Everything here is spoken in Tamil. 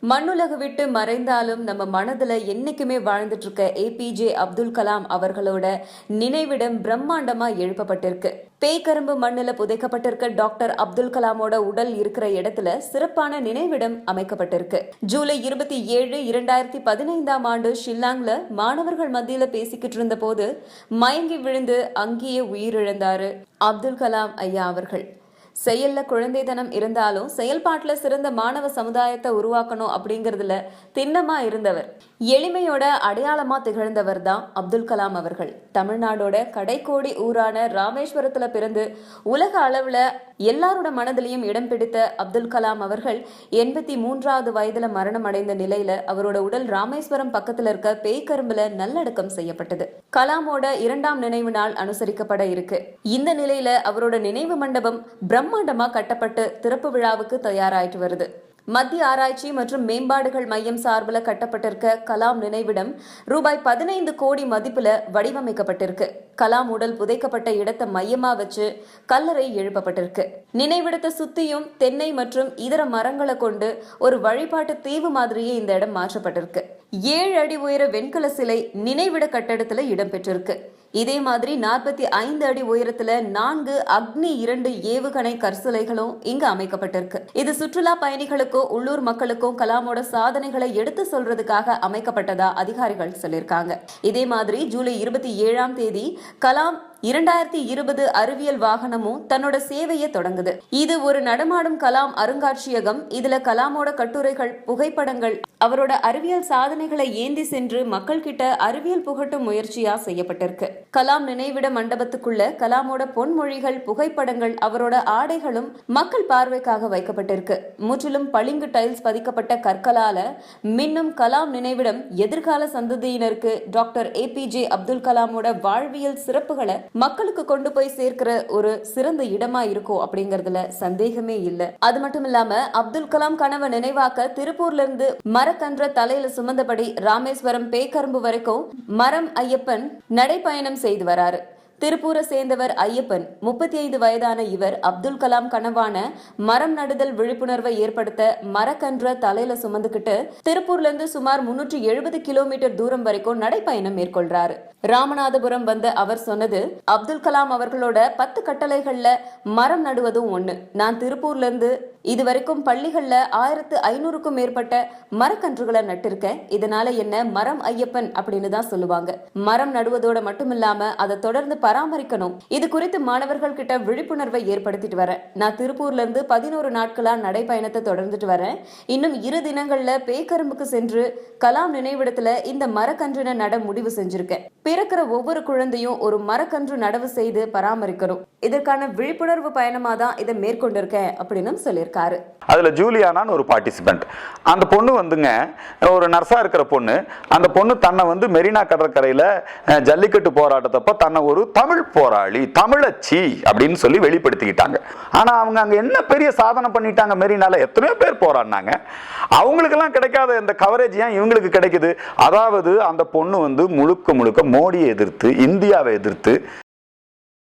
மண்ணுலக விட்டு மறைந்தாலும் நம்ம மனதுல என்னைக்குமே வாழ்ந்துட்டு இருக்க ஏபிஜே அப்துல் கலாம் அவர்களோட நினைவிடம் பிரம்மாண்டமா எழுப்பப்பட்டிருக்கு. பேய்கரும்பு மண்ணுல புதைக்கப்பட்டிருக்க டாக்டர் அப்துல் கலாமோட உடல் இருக்கிற இடத்துல சிறப்பான நினைவிடம் அமைக்கப்பட்டிருக்கு. ஜூலை 27, 2015ஆம் ஆண்டு ஷில்லாங்ல மாணவர்கள் மத்தியில பேசிக்கிட்டு இருந்த போது மயங்கி விழுந்து அங்கேயே உயிரிழந்தாரு அப்துல் கலாம் ஐயா அவர்கள். செயல்ல குழந்தைத்தனம் இருந்தாலும் செயல்பாட்டுல சிறந்த மாணவ சமுதாயத்தை உருவாக்கணும் அப்படிங்கறதுல திண்ணமா இருந்தவர். எளிமையோட அடையாளமா திகழ்ந்தவர் தான் அப்துல் கலாம் அவர்கள். தமிழ்நாடோட கடைக்கோடி ஊரான ராமேஸ்வரத்துல பிறந்து உலக அளவுல எல்லாரோட மனதிலையும் இடம் பிடித்த அப்துல் கலாம் அவர்கள் 83வது வயதுல மரணம் அடைந்த நிலையில அவரோட உடல் ராமேஸ்வரம் பக்கத்துல இருக்க பேய்கரும்புல நல்லடக்கம் செய்யப்பட்டது. கலாமோட 2ஆம் நினைவு நாள் அனுசரிக்கப்பட இருக்கு. இந்த நிலையில அவரோட நினைவு மண்டபம் பிரம்மாண்டமா கட்டப்பட்டு திறப்பு விழாவுக்கு தயாராயிட்டு வருது. மத்திய ஆராய்ச்சி மற்றும் மேம்பாடுகள் மையம் சார்பில் கட்டப்பட்டிருக்க கலாம் நினைவிடம் ரூபாய் 15 கோடி மதிப்புல வடிவமைக்கப்பட்டிருக்கு. கலாம் உடல் புதைக்கப்பட்ட இடத்தை மையமா வச்சு கல்லறை எழுப்பப்பட்டிருக்கு. நினைவிடத்தை சுத்தியும் தென்னை மற்றும் இதர மரங்களை கொண்டு ஒரு வழிபாட்டு தீவு மாதிரியே இந்த இடம் மாற்றப்பட்டிருக்கு. 7 அடி உயர வெண்கல சிலை நினைவிட கட்டடத்துல இடம்பெற்றிருக்கு. இதே மாதிரி 45 அடி உயரத்துல 4 அக்னி 2 ஏவுகணை கற்சிலைகளும் இங்கு அமைக்கப்பட்டிருக்கு. இது சுற்றுலா பயணிகளுக்கும் உள்ளூர் மக்களுக்கும் கலாமோட சாதனைகளை எடுத்து சொல்றதுக்காக அமைக்கப்பட்டதா அதிகாரிகள் சொல்லியிருக்காங்க. இதே மாதிரி ஜூலை 27ஆம் தேதி கலாம் 2020 அறிவியல் வாகனமும் தன்னோட சேவையை தொடங்குது. இது ஒரு நடமாடும் கலாம் அருங்காட்சியகம். இதுல கலாமோட கட்டுரைகள், புகைப்படங்கள், அவரோட அறிவியல் சாதனைகளை ஏந்தி சென்று மக்கள் கிட்ட அறிவியல் புகட்டும் முயற்சியா செய்யப்பட்டிருக்கு. கலாம் நினைவிட மண்டபத்துக்குள்ள கலாமோட பொன்மொழிகள், புகைப்படங்கள், அவரோட ஆடைகளும் மக்கள் பார்வைக்காக வைக்கப்பட்டிருக்கு. முற்றிலும் பளிங்கு டைல்ஸ் பதிக்கப்பட்ட கற்களால மின்னும் கலாம் நினைவிடம் எதிர்கால சந்ததியினருக்கு டாக்டர் ஏபிஜே அப்துல் கலாமோட வாழ்வியல் சிறப்புகளை மக்களுக்கு கொண்டு போய் சேர்க்கிற ஒரு சிறந்த இடமா இருக்கும் அப்படிங்கறதுல சந்தேகமே இல்ல. அது மட்டும் இல்லாம அப்துல் கலாம் கனவை நினைவாக்க திருப்பூர்ல இருந்து மரக்கன்ற தலையில சுமந்தபடி ராமேஸ்வரம் பேய்கரும்பு வரைக்கும் மரம் ஐயப்பன் நடைப்பயணம் செய்து வராரு. திருப்பூரை சேர்ந்தவர் ஐயப்பன். 35 வயதான இவர் அப்துல் கலாம் கனவான மரம் நடுதல் விழிப்புணர்வை ஏற்படுத்த மரக்கன்ற தலையில சுமந்துகிட்டு திருப்பூர்ல இருந்து சுமார் 370 கிலோமீட்டர் தூரம் வரைக்கும் நடைப்பயணம் மேற்கொள்றாரு. ராமநாதபுரம் வந்த அவர் சொன்னது, அப்துல் கலாம் அவர்களோட 10 கட்டளைகள்ல மரம் நடுவதும் ஒண்ணு. நான் திருப்பூர்ல இருந்து இதுவரைக்கும் பள்ளிகள்ல 1500க்கும் மேற்பட்ட மரக்கன்றுகளை நட்டிருக்கேன். இதனால என்ன மரம் ஐயப்பன் அப்படின்னு தான் சொல்லுவாங்க. மரம் நடுவதோட மட்டும் இல்லாம அதை தொடர்ந்து பராமரிக்கணும். இது குறித்து மாணவர்கள் கிட்ட விழிப்புணர்வை ஏற்படுத்திட்டு வரேன். நான் திருப்பூர்ல இருந்து 11 நாட்களா நடைப்பயணத்தை தொடர்ந்துட்டு வரேன். இன்னும் 2 தினங்கள்ல பேய்கரும்புக்கு சென்று கலாம் நினைவிடத்துல இந்த மரக்கன்றினை நட முடிவு செஞ்சிருக்கேன். பிறக்கிற ஒவ்வொரு குழந்தையும் ஒரு மரக்கன்று நடவு செய்து பராமரிக்கணும். இதற்கான விழிப்புணர்வு பயணமா தான் இதை மேற்கொண்டிருக்கேன் அப்படின்னு சொல்லியிருக்காரு. அதுல ஜூலியானான்னு ஒரு பார்ட்டிசிபென்ட். அந்த பொண்ணு வந்துங்க ஒரு நர்ஸா இருக்கிற பொண்ணு. அந்த பொண்ணு தன்னை மெரினா கடற்கரையில ஜல்லிக்கட்டு போராட்டத்தப்ப தன்னை ஒரு தமிழ் போராளி, தமிழச்சி அப்படின்னு சொல்லி வெளிப்படுத்திக்கிட்டாங்க. ஆனா அவங்க அங்க என்ன பெரிய சாதனை பண்ணிட்டாங்க. மெரினால எத்தனையோ பேர் போராடினாங்க. அவங்களுக்கெல்லாம் கிடைக்காத இந்த கவரேஜ் ஏன் இவங்களுக்கு கிடைக்குது? அதாவது அந்த பொண்ணு முழுக்க முழுக்க மோடியை எதிர்த்து, இந்தியாவை எதிர்த்து